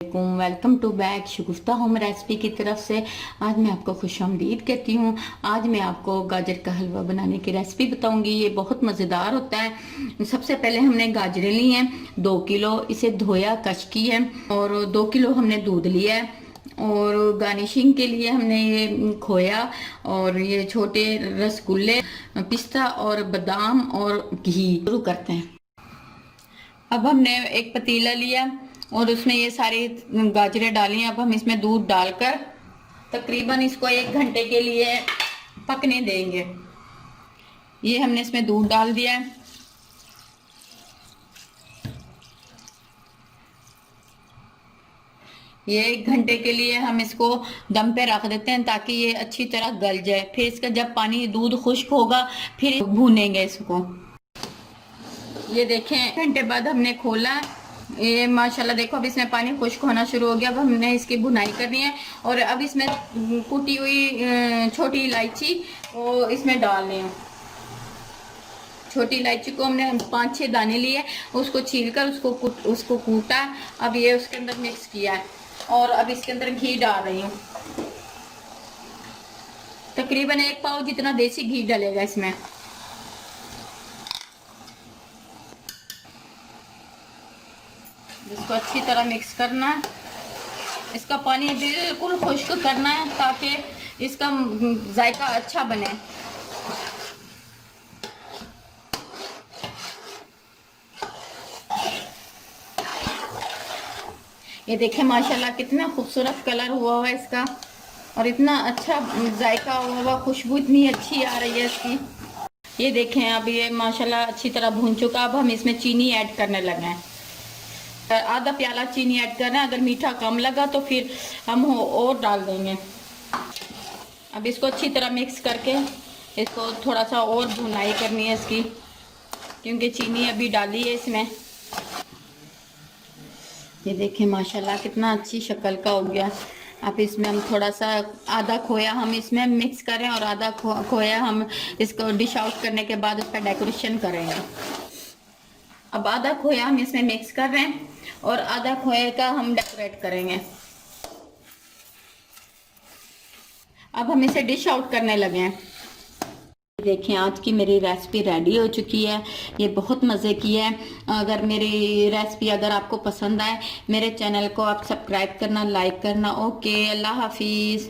वालेकुम, welcome to back Shagufta home recipe की तरफ से। आज मैं आपको खुशामदीद कहती हूँ। आज मैं आपको गाजर का हलवा बनाने की रेसिपी बताऊंगी। ये बहुत मज़ेदार होता है। सबसे पहले हमने गाजरें ली हैं 2 किलो, इसे धोया कश की है, और 2 किलो हमने दूध लिया है। और गार्निशिंग के लिए हमने ये खोया और ये छोटे रसगुल्ले, पिस्ता और बादाम और घी। शुरू करते हैं। अब हमने एक पतीला लिया और उसमें ये सारी गाजरें डाली। अब हम इसमें दूध डालकर तकरीबन इसको 1 घंटे के लिए पकने देंगे। ये हमने इसमें दूध डाल दिया है। ये 1 घंटे के लिए हम इसको दम पे रख देते हैं ताकि ये अच्छी तरह गल जाए। फिर इसका जब पानी दूध खुश्क होगा फिर भूनेंगे इसको। ये देखें, 1 घंटे बाद हमने खोला। ये माशाल्लाह देखो, अब इसमें पानी खुश्क होना शुरू हो गया। अब हमने इसकी भुनाई करनी है और अब इसमें कुटी हुई छोटी इलायची वो इसमें डालनी है। छोटी इलायची को हमने 5-6 दाने लिए, उसको छीलकर उसको कूटा। अब ये उसके अंदर मिक्स किया है और अब इसके अंदर घी डाल रही हूँ। तकरीबन 1 पाव जितना देसी घी डलेगा इसमें। इसको अच्छी तरह मिक्स करना है। इसका पानी बिल्कुल खुश्क करना है ताकि इसका जायका अच्छा बने। ये देखें माशाल्लाह कितना खूबसूरत कलर हुआ है इसका, और इतना अच्छा जायका हुआ हुआ, खुशबू इतनी अच्छी आ रही है इसकी। ये देखें, अब ये माशाल्लाह अच्छी तरह भून चुका। अब हम इसमें चीनी ऐड करने लगे हैं। आधा प्याला चीनी ऐड करना है। अगर मीठा कम लगा तो फिर हम और डाल देंगे। अब इसको अच्छी तरह मिक्स करके इसको थोड़ा सा और भुनाई करनी है इसकी, क्योंकि चीनी अभी डाली है इसमें। ये देखें माशाल्लाह कितना अच्छी शक्ल का हो गया। अब इसमें हम थोड़ा सा आधा खोया हम इसमें मिक्स करें और आधा खोया हम इसको डिश आउट करने के बाद उसका डेकोरेशन करेंगे। अब आधा खोया हम इसमें मिक्स कर रहे हैं और आधा खोए का हम डेकोरेट करेंगे। अब हम इसे डिश आउट करने लगे हैं। देखें, आज की मेरी रेसिपी रेडी हो चुकी है। ये बहुत मज़े की है। अगर मेरी रेसिपी अगर आपको पसंद आए, मेरे चैनल को आप सब्सक्राइब करना, लाइक करना। ओके, अल्लाह हाफिज़।